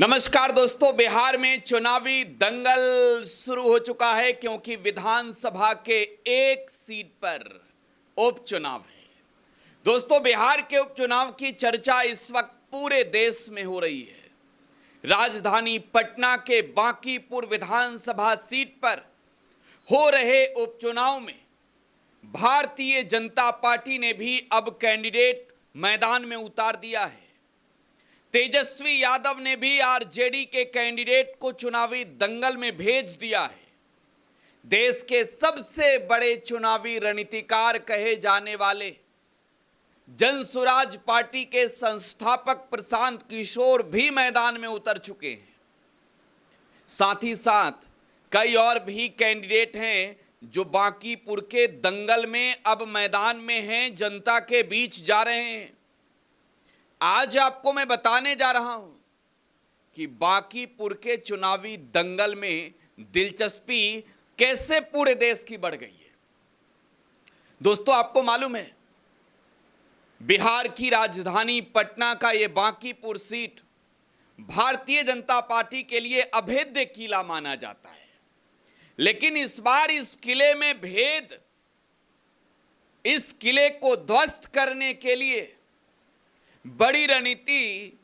नमस्कार दोस्तों, बिहार में चुनावी दंगल शुरू हो चुका है क्योंकि विधानसभा के एक सीट पर उपचुनाव है। दोस्तों, बिहार के उपचुनाव की चर्चा इस वक्त पूरे देश में हो रही है। राजधानी पटना के बांकीपुर विधानसभा सीट पर हो रहे उपचुनाव में भारतीय जनता पार्टी ने भी अब कैंडिडेट मैदान में उतार दिया है। तेजस्वी यादव ने भी आरजेडी के कैंडिडेट को चुनावी दंगल में भेज दिया है। देश के सबसे बड़े चुनावी रणनीतिकार कहे जाने वाले जनसुराज पार्टी के संस्थापक प्रशांत किशोर भी मैदान में उतर चुके हैं। साथ ही साथ कई और भी कैंडिडेट हैं जो बांकीपुर के दंगल में अब मैदान में हैं, जनता के बीच जा रहे हैं। आज आपको मैं बताने जा रहा हूं कि बांकीपुर के चुनावी दंगल में दिलचस्पी कैसे पूरे देश की बढ़ गई है। दोस्तों, आपको मालूम है बिहार की राजधानी पटना का यह बांकीपुर सीट भारतीय जनता पार्टी के लिए अभेद्य किला माना जाता है। लेकिन इस बार इस किले में भेद, इस किले को ध्वस्त करने के लिए बड़ी रणनीति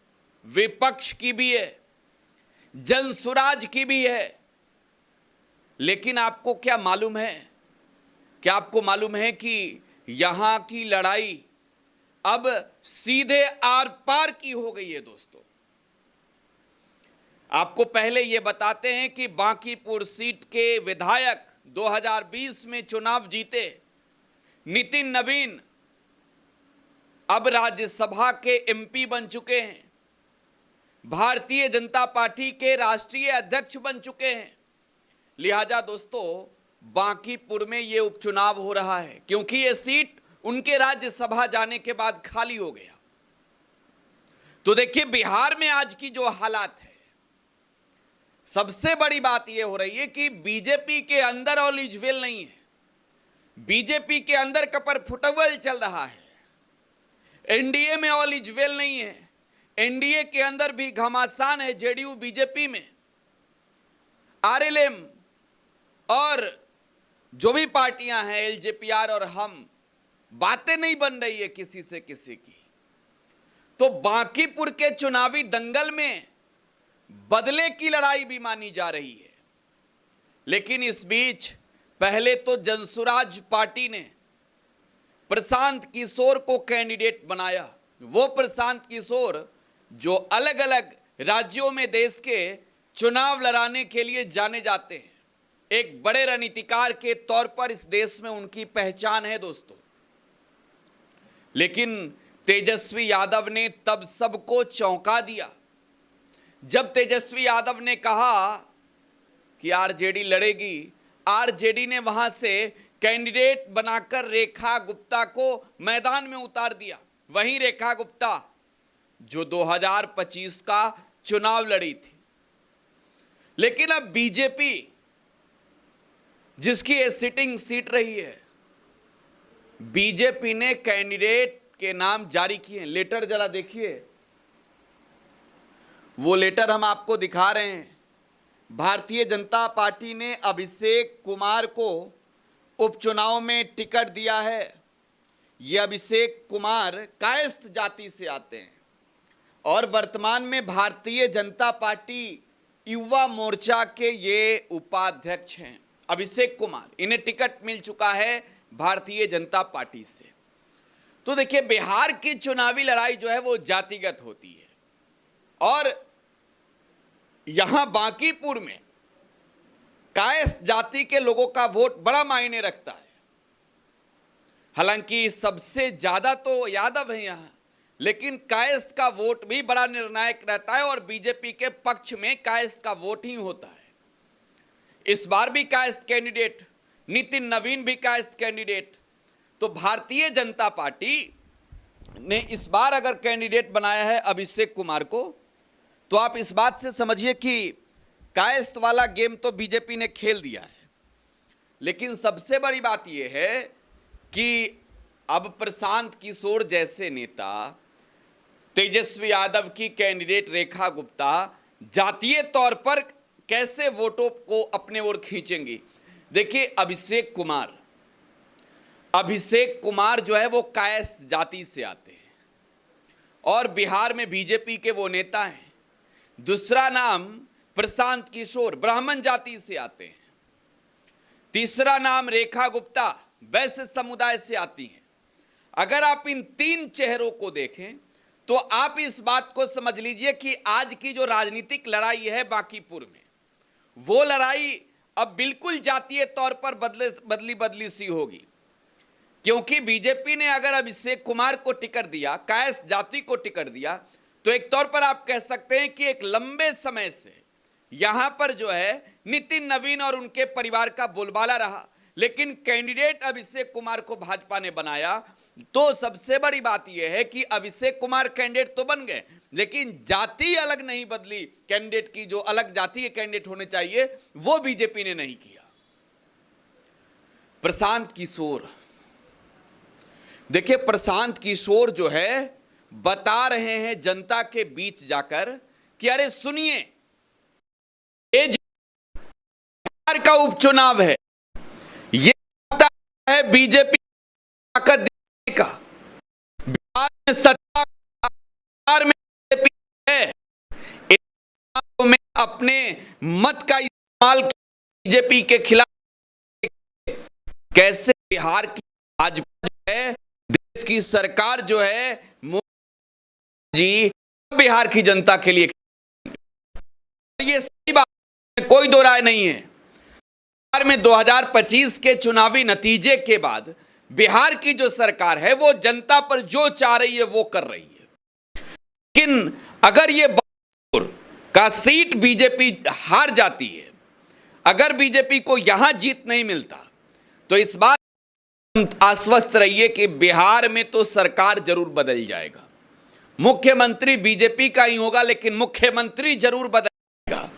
विपक्ष की भी है, जनसुराज की भी है। लेकिन आपको क्या मालूम है, आपको मालूम है कि यहां की लड़ाई अब सीधे आर पार की हो गई है। दोस्तों, आपको पहले यह बताते हैं कि बांकीपुर सीट के विधायक 2020 में चुनाव जीते नितिन नवीन अब राज्यसभा के एमपी बन चुके हैं, भारतीय जनता पार्टी के राष्ट्रीय अध्यक्ष बन चुके हैं। लिहाजा दोस्तों, बांकीपुर में यह उपचुनाव हो रहा है क्योंकि यह सीट उनके राज्यसभा जाने के बाद खाली हो गया। तो देखिए, बिहार में आज की जो हालात है, सबसे बड़ी बात यह हो रही है कि बीजेपी के अंदर ऑल इज वेल नहीं है। बीजेपी के अंदर कपर फुटबॉल चल रहा है। एनडीए में ऑल इज वेल नहीं है। एनडीए के अंदर भी घमासान है। जेडीयू बीजेपी में आरएलएम और जो भी पार्टियां हैं, एलजेपीआर और हम, बातें नहीं बन रही है किसी से किसी की। तो बांकीपुर के चुनावी दंगल में बदले की लड़ाई भी मानी जा रही है। लेकिन इस बीच पहले तो जनसुराज पार्टी ने प्रशांत किशोर को कैंडिडेट बनाया। वो प्रशांत किशोर जो अलग अलग राज्यों में देश के चुनाव लड़ाने के लिए जाने जाते हैं, एक बड़े रणनीतिकार के तौर पर इस देश में उनकी पहचान है दोस्तों। लेकिन तेजस्वी यादव ने तब सबको चौंका दिया जब तेजस्वी यादव ने कहा कि आरजेडी लड़ेगी। आरजेडी ने वहां से कैंडिडेट बनाकर रेखा गुप्ता को मैदान में उतार दिया। वहीं रेखा गुप्ता जो 2025 का चुनाव लड़ी थी। लेकिन अब बीजेपी, जिसकी ये सिटिंग सीट रही है, बीजेपी ने कैंडिडेट के नाम जारी किए हैं। लेटर जरा देखिए, वो लेटर हम आपको दिखा रहे हैं। भारतीय जनता पार्टी ने अभिषेक कुमार को उपचुनाव में टिकट दिया है। ये अभिषेक कुमार कायस्थ जाति से आते हैं और वर्तमान में भारतीय जनता पार्टी युवा मोर्चा के ये उपाध्यक्ष हैं। अभिषेक कुमार, इन्हें टिकट मिल चुका है भारतीय जनता पार्टी से। तो देखिए, बिहार की चुनावी लड़ाई जो है वो जातिगत होती है और यहां बांकीपुर में कायस्थ जाति के लोगों का वोट बड़ा मायने रखता है। हालांकि सबसे ज्यादा तो यादव है यहां, लेकिन कायस्थ का वोट भी बड़ा निर्णायक रहता है और बीजेपी के पक्ष में कायस्थ का वोट ही होता है। इस बार भी कायस्थ कैंडिडेट, नितिन नवीन भी कायस्थ कैंडिडेट। तो भारतीय जनता पार्टी ने इस बार अगर कैंडिडेट बनाया है अभिषेक कुमार को, तो आप इस बात से समझिए कि कायस्थ वाला गेम तो बीजेपी ने खेल दिया है। लेकिन सबसे बड़ी बात यह है कि अब प्रशांत किशोर जैसे नेता, तेजस्वी यादव की कैंडिडेट रेखा गुप्ता, जातीय तौर पर कैसे वोटों को अपने ओर खींचेंगी। देखिए अभिषेक कुमार जो है वो कायस्थ जाति से आते हैं और बिहार में बीजेपी के वो नेता हैं। दूसरा नाम प्रशांत किशोर ब्राह्मण जाति से आते हैं। तीसरा नाम रेखा गुप्ता वैश्य समुदाय से आती हैं। अगर आप इन तीन चेहरों को देखें तो आप इस बात को समझ लीजिए कि आज की जो राजनीतिक लड़ाई है बांकीपुर में, वो लड़ाई अब बिल्कुल जातीय तौर पर बदली सी होगी। क्योंकि बीजेपी ने अगर अभिषेक कुमार को टिकट दिया, कायस्थ जाति को टिकट दिया, तो एक तौर पर आप कह सकते हैं कि एक लंबे समय से यहां पर जो है नितिन नवीन और उनके परिवार का बोलबाला रहा। लेकिन कैंडिडेट अभिषेक कुमार को भाजपा ने बनाया, तो सबसे बड़ी बात यह है कि अभिषेक कुमार कैंडिडेट तो बन गए, लेकिन जाति अलग नहीं बदली। कैंडिडेट की जो अलग जाति के कैंडिडेट होने चाहिए वो बीजेपी ने नहीं किया। प्रशांत किशोर, देखिए प्रशांत किशोर जो है बता रहे हैं जनता के बीच जाकर कि अरे सुनिए, ये जो बिहार का उपचुनाव है ये है बीजेपी ताकत देने का। बिहार में सत्ता में बीजेपी है, में अपने मत का इस्तेमाल बीजेपी के खिलाफ। कैसे बिहार की भाजपा जो है, देश की सरकार जो है, मोदी जी बिहार की जनता के लिए, ये सही बात है, कोई दो राय नहीं है। बिहार में 2025 के चुनावी नतीजे के बाद बिहार की जो सरकार है वो जनता पर जो चाह रही है वो कर रही है। लेकिन अगर ये का सीट बीजेपी हार जाती है, अगर बीजेपी को यहां जीत नहीं मिलता, तो इस बात आश्वस्त रहिए कि बिहार में तो सरकार जरूर बदल जाएगा। मुख्यमंत्री बीजेपी का ही होगा, लेकिन मुख्यमंत्री जरूर बदलेगा।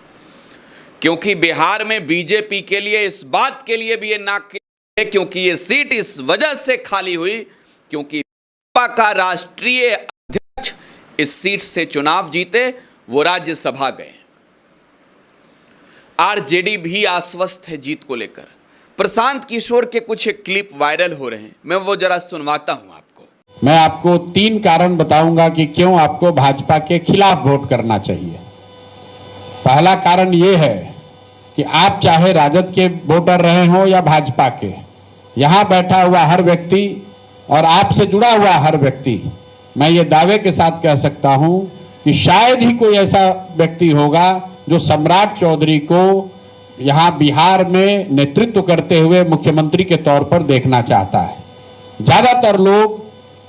क्योंकि बिहार में बीजेपी के लिए इस बात के लिए भी ये नाक है, क्योंकि ये सीट इस वजह से खाली हुई क्योंकि भाजपा का राष्ट्रीय अध्यक्ष इस सीट से चुनाव जीते, वो राज्यसभा गए। आरजेडी भी आश्वस्त है जीत को लेकर। प्रशांत किशोर के कुछ क्लिप वायरल हो रहे हैं, मैं वो जरा सुनवाता हूं आपको। मैं आपको 3 कारण बताऊंगा कि क्यों आपको भाजपा के खिलाफ वोट करना चाहिए। पहला कारण यह है कि आप चाहे राजद के वोटर रहे हो या भाजपा के, यहां बैठा हुआ हर व्यक्ति और आपसे जुड़ा हुआ हर व्यक्ति, मैं ये दावे के साथ कह सकता हूं कि शायद ही कोई ऐसा व्यक्ति होगा जो सम्राट चौधरी को यहां बिहार में नेतृत्व करते हुए मुख्यमंत्री के तौर पर देखना चाहता है। ज्यादातर लोग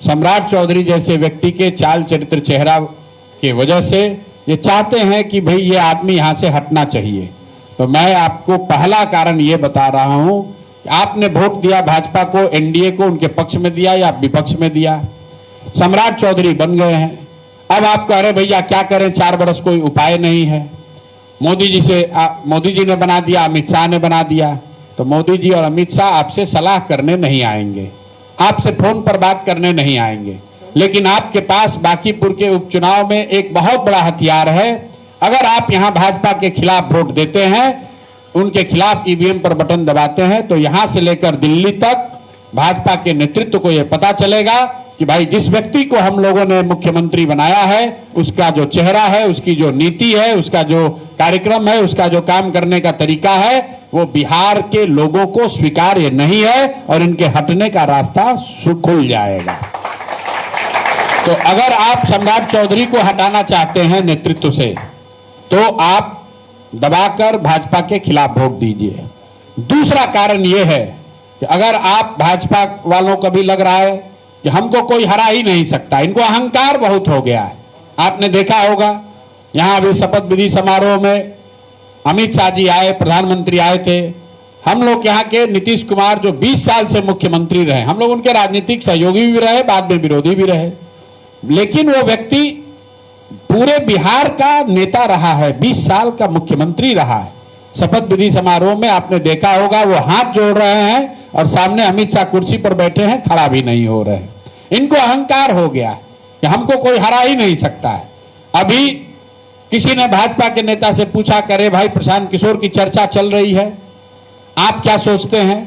सम्राट चौधरी जैसे व्यक्ति के चाल चरित्र चेहरा की वजह से ये चाहते हैं कि भाई ये आदमी यहां से हटना चाहिए। तो मैं आपको पहला कारण ये बता रहा हूं कि आपने वोट दिया भाजपा को, एनडीए को, उनके पक्ष में दिया या विपक्ष में दिया। सम्राट चौधरी बन गए हैं, अब आप कह रहे भैया क्या करें, 4 वर्ष कोई उपाय नहीं है। मोदी जी ने बना दिया, अमित शाह ने बना दिया, तो मोदी जी और अमित शाह आपसे सलाह करने नहीं आएंगे, आपसे फोन पर बात करने नहीं आएंगे। लेकिन आपके पास बांकीपुर के उपचुनाव में एक बहुत बड़ा हथियार है। अगर आप यहां भाजपा के खिलाफ वोट देते हैं, उनके खिलाफ ईवीएम पर बटन दबाते हैं, तो यहां से लेकर दिल्ली तक भाजपा के नेतृत्व को यह पता चलेगा कि भाई जिस व्यक्ति को हम लोगों ने मुख्यमंत्री बनाया है, उसका जो चेहरा है, उसकी जो नीति है, उसका जो कार्यक्रम है, उसका जो काम करने का तरीका है, वो बिहार के लोगों को स्वीकार्य नहीं है और इनके हटने का रास्ता खुल जाएगा। तो अगर आप सम्राट चौधरी को हटाना चाहते हैं नेतृत्व से, तो आप दबाकर भाजपा के खिलाफ वोट दीजिए। दूसरा कारण यह है कि अगर आप भाजपा वालों को भी लग रहा है कि हमको कोई हरा ही नहीं सकता, इनको अहंकार बहुत हो गया है। आपने देखा होगा यहां अभी शपथ विधि समारोह में अमित शाह जी आए, प्रधानमंत्री आए थे। हम लोग यहाँ के नीतीश कुमार जो 20 साल से मुख्यमंत्री रहे, हम लोग उनके राजनीतिक सहयोगी भी रहे, बाद में विरोधी भी रहे, लेकिन वो व्यक्ति पूरे बिहार का नेता रहा है, 20 साल का मुख्यमंत्री रहा है। शपथ विधि समारोह में आपने देखा होगा वो हाथ जोड़ रहे हैं और सामने अमित शाह कुर्सी पर बैठे हैं, खड़ा भी नहीं हो रहे। इनको अहंकार हो गया कि हमको कोई हरा ही नहीं सकता है। अभी किसी ने भाजपा के नेता से पूछा, करे भाई प्रशांत किशोर की चर्चा चल रही है, आप क्या सोचते हैं?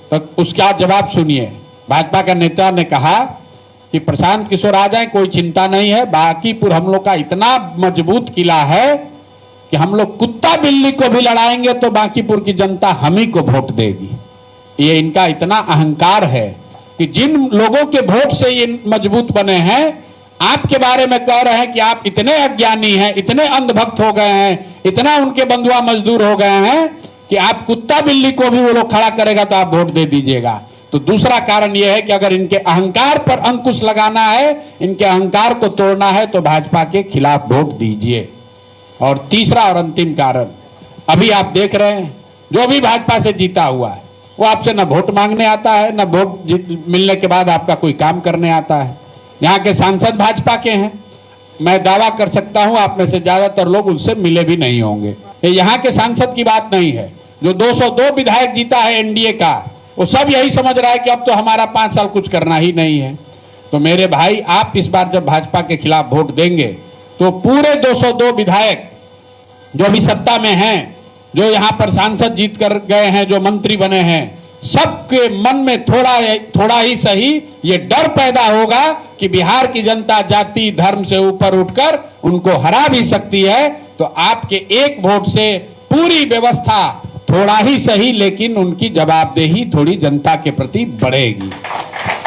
तो उसका जवाब सुनिए। भाजपा का नेता ने कहा कि प्रशांत किशोर आ जाए, कोई चिंता नहीं है, बांकीपुर हम लोग का इतना मजबूत किला है कि हम लोग कुत्ता बिल्ली को भी लड़ाएंगे तो बांकीपुर की जनता हम ही को वोट देगी। ये इनका इतना अहंकार है कि जिन लोगों के वोट से ये मजबूत बने हैं, आपके बारे में कह रहे हैं कि आप इतने अज्ञानी हैं, इतने अंधभक्त हो गए हैं, इतना उनके बंधुआ मजदूर हो गए हैं कि आप कुत्ता बिल्ली को भी वो लोग खड़ा करेगा तो आप वोट दे दीजिएगा। तो दूसरा कारण यह है कि अगर इनके अहंकार पर अंकुश लगाना है, इनके अहंकार को तोड़ना है, तो भाजपा के खिलाफ वोट दीजिए। और तीसरा और अंतिम कारण, अभी आप देख रहे हैं जो भी भाजपा से जीता हुआ है वो आपसे न वोट मांगने आता है, न वोट मिलने के बाद आपका कोई काम करने आता है। यहाँ के सांसद भाजपा के हैं, मैं दावा कर सकता हूं आप में से ज्यादातर लोग उनसे मिले भी नहीं होंगे। ये यहाँ के सांसद की बात नहीं है। जो 202 विधायक जीता है एनडीए का, वो सब यही समझ रहा है कि अब तो हमारा 5 साल कुछ करना ही नहीं है। तो मेरे भाई, आप इस बार जब भाजपा के खिलाफ वोट देंगे तो पूरे 202 विधायक जो अभी सत्ता में हैं, जो यहाँ पर सांसद जीत कर गए हैं, जो मंत्री बने हैं, सबके मन में थोड़ा ही सही ये डर पैदा होगा कि बिहार की जनता जाति धर्म से ऊपर उठकर उनको हरा भी सकती है। तो आपके एक वोट से पूरी व्यवस्था थोड़ा ही सही लेकिन उनकी जवाबदेही थोड़ी जनता के प्रति बढ़ेगी।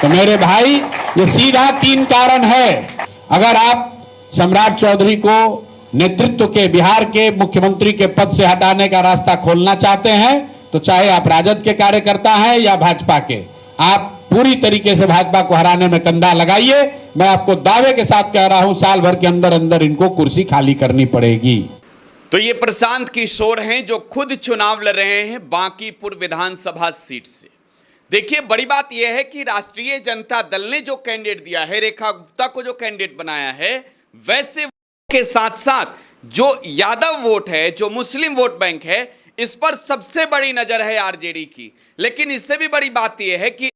तो मेरे भाई, ये सीधा 3 कारण है। अगर आप सम्राट चौधरी को नेतृत्व के, बिहार के मुख्यमंत्री के पद से हटाने का रास्ता खोलना चाहते हैं, तो चाहे आप राजद के कार्यकर्ता हैं या भाजपा के, आप पूरी तरीके से भाजपा को हराने में कंधा लगाइए। मैं आपको दावे के साथ कह रहा हूं, साल भर के अंदर अंदर इनको कुर्सी खाली करनी पड़ेगी। तो ये प्रशांत किशोर हैं जो खुद चुनाव लड़ रहे हैं बांकीपुर विधानसभा सीट से। देखिए, बड़ी बात यह है कि राष्ट्रीय जनता दल ने जो कैंडिडेट दिया है, रेखा गुप्ता को जो कैंडिडेट बनाया है, वैसे के साथ साथ जो यादव वोट है, जो मुस्लिम वोट बैंक है, इस पर सबसे बड़ी नजर है आरजेडी की। लेकिन इससे भी बड़ी बात यह है कि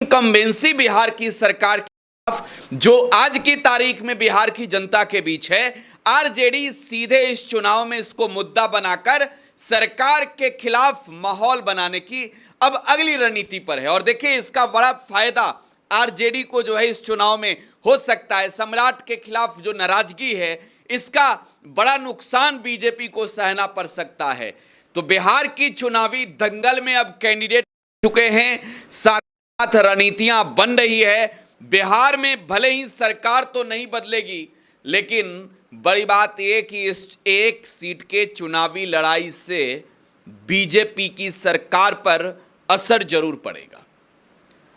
इनकम्बेंसी बिहार की सरकार के खिलाफ जो आज की तारीख में बिहार की जनता के बीच है, आरजेडी सीधे इस चुनाव में इसको मुद्दा बनाकर सरकार के खिलाफ माहौल बनाने की अब अगली रणनीति पर है। और देखिए, इसका बड़ा फायदा आरजेडी को जो है इस चुनाव में हो सकता है। सम्राट के खिलाफ जो नाराजगी है, इसका बड़ा नुकसान बीजेपी को सहना पड़ सकता है। तो बिहार की चुनावी दंगल में अब कैंडिडेट चुके हैं, साथ रणनीतियां बन रही है। बिहार में भले ही सरकार तो नहीं बदलेगी, लेकिन बड़ी बात यह कि इस एक सीट के चुनावी लड़ाई से बीजेपी की सरकार पर असर जरूर पड़ेगा।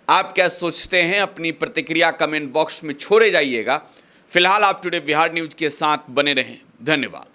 आप क्या सोचते हैं? अपनी प्रतिक्रिया कमेंट बॉक्स में छोड़े जाइएगा। फिलहाल आप टुडे बिहार न्यूज के साथ बने रहें। धन्यवाद।